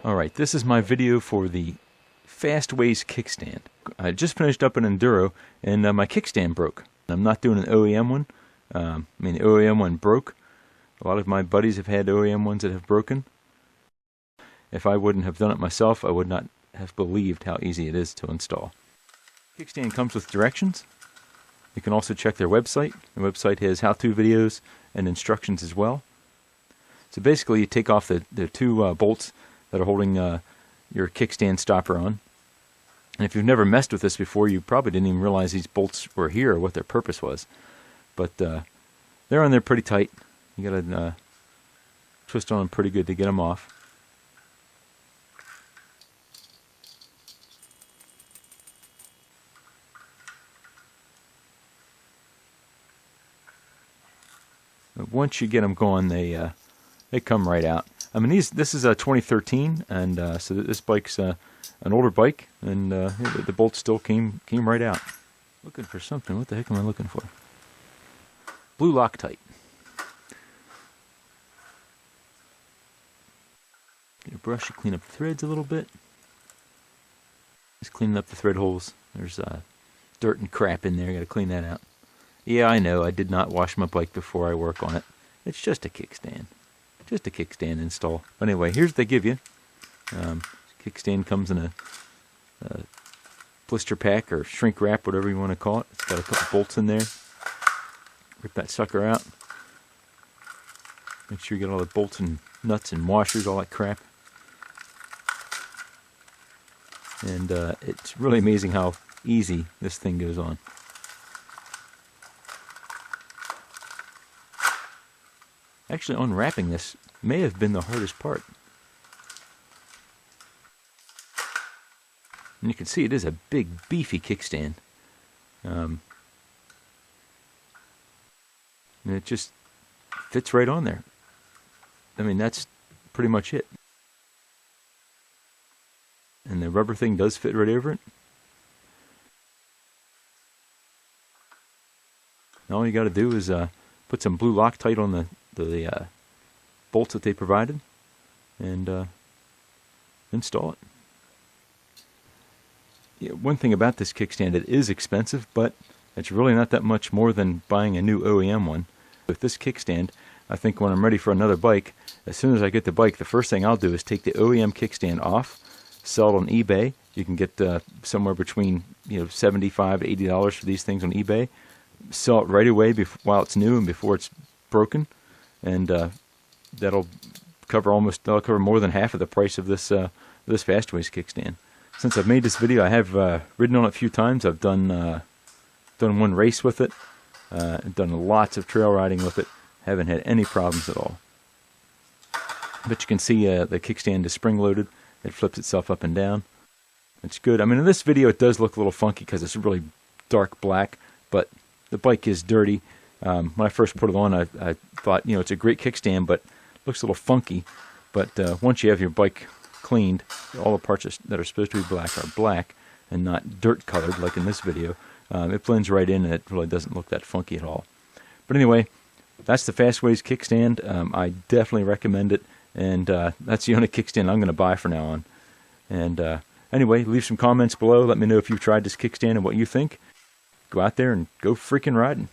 Alright, this is my video for the Fastways Kickstand. I just finished up an Enduro and my kickstand broke. I'm not doing an OEM one. The OEM one broke. A lot of my buddies have had OEM ones that have broken. If I wouldn't have done it myself, I would not have believed how easy it is to install. Kickstand comes with directions. You can also check their website. The website has how-to videos and instructions as well. So basically you take off the two bolts that are holding your kickstand stopper on. And if you've never messed with this before, you probably didn't even realize these bolts were here or what their purpose was. But they're on there pretty tight. You gotta twist on them pretty good to get them off. But once you get them going, they come right out. I mean, this is a 2013, and so this bike's an older bike, and the bolts still came right out. Looking for something. What the heck am I looking for? Blue Loctite. Get a brush to clean up the threads a little bit. Just cleaning up the thread holes. There's dirt and crap in there. Got to clean that out. Yeah, I know. I did not wash my bike before I work on it. It's just a kickstand. Just a kickstand install. But anyway, here's what they give you. Kickstand comes in a blister pack or shrink wrap, whatever you want to call it. It's got a couple bolts in there. Rip that sucker out. Make sure you get all the bolts and nuts and washers, all that crap. And it's really amazing how easy this thing goes on. Actually, unwrapping this may have been the hardest part. And you can see it is a big, beefy kickstand. And it just fits right on there. I mean, that's pretty much it. And the rubber thing does fit right over it. And all you got to do is put some blue Loctite on the bolts that they provided and install it. Yeah, one thing about this kickstand, it is expensive, but it's really not that much more than buying a new OEM one. With this kickstand, I think when I'm ready for another bike, as soon as I get the bike, the first thing I'll do is take the OEM kickstand off, sell it on eBay. You can get somewhere between $75 to $80 for these things on eBay. Sell it right away while it's new and before it's broken, and that'll cover more than half of the price of this Fastways kickstand. Since I've made this video, I have ridden on it a few times. I've done one race with it, done lots of trail riding with it. Haven't had any problems at all. But you can see the kickstand is spring loaded. It flips itself up and down. It's good. I mean, in this video it does look a little funky because it's really dark black, but the bike is dirty. When I first put it on, I thought, it's a great kickstand, but it looks a little funky. But once you have your bike cleaned, all the parts that are supposed to be black are black and not dirt colored like in this video. It blends right in, and it really doesn't look that funky at all. But anyway, that's the Fastways kickstand. I definitely recommend it, and that's the only kickstand I'm going to buy from now on. And anyway, leave some comments below. Let me know if you've tried this kickstand and what you think. Go out there and go freaking riding.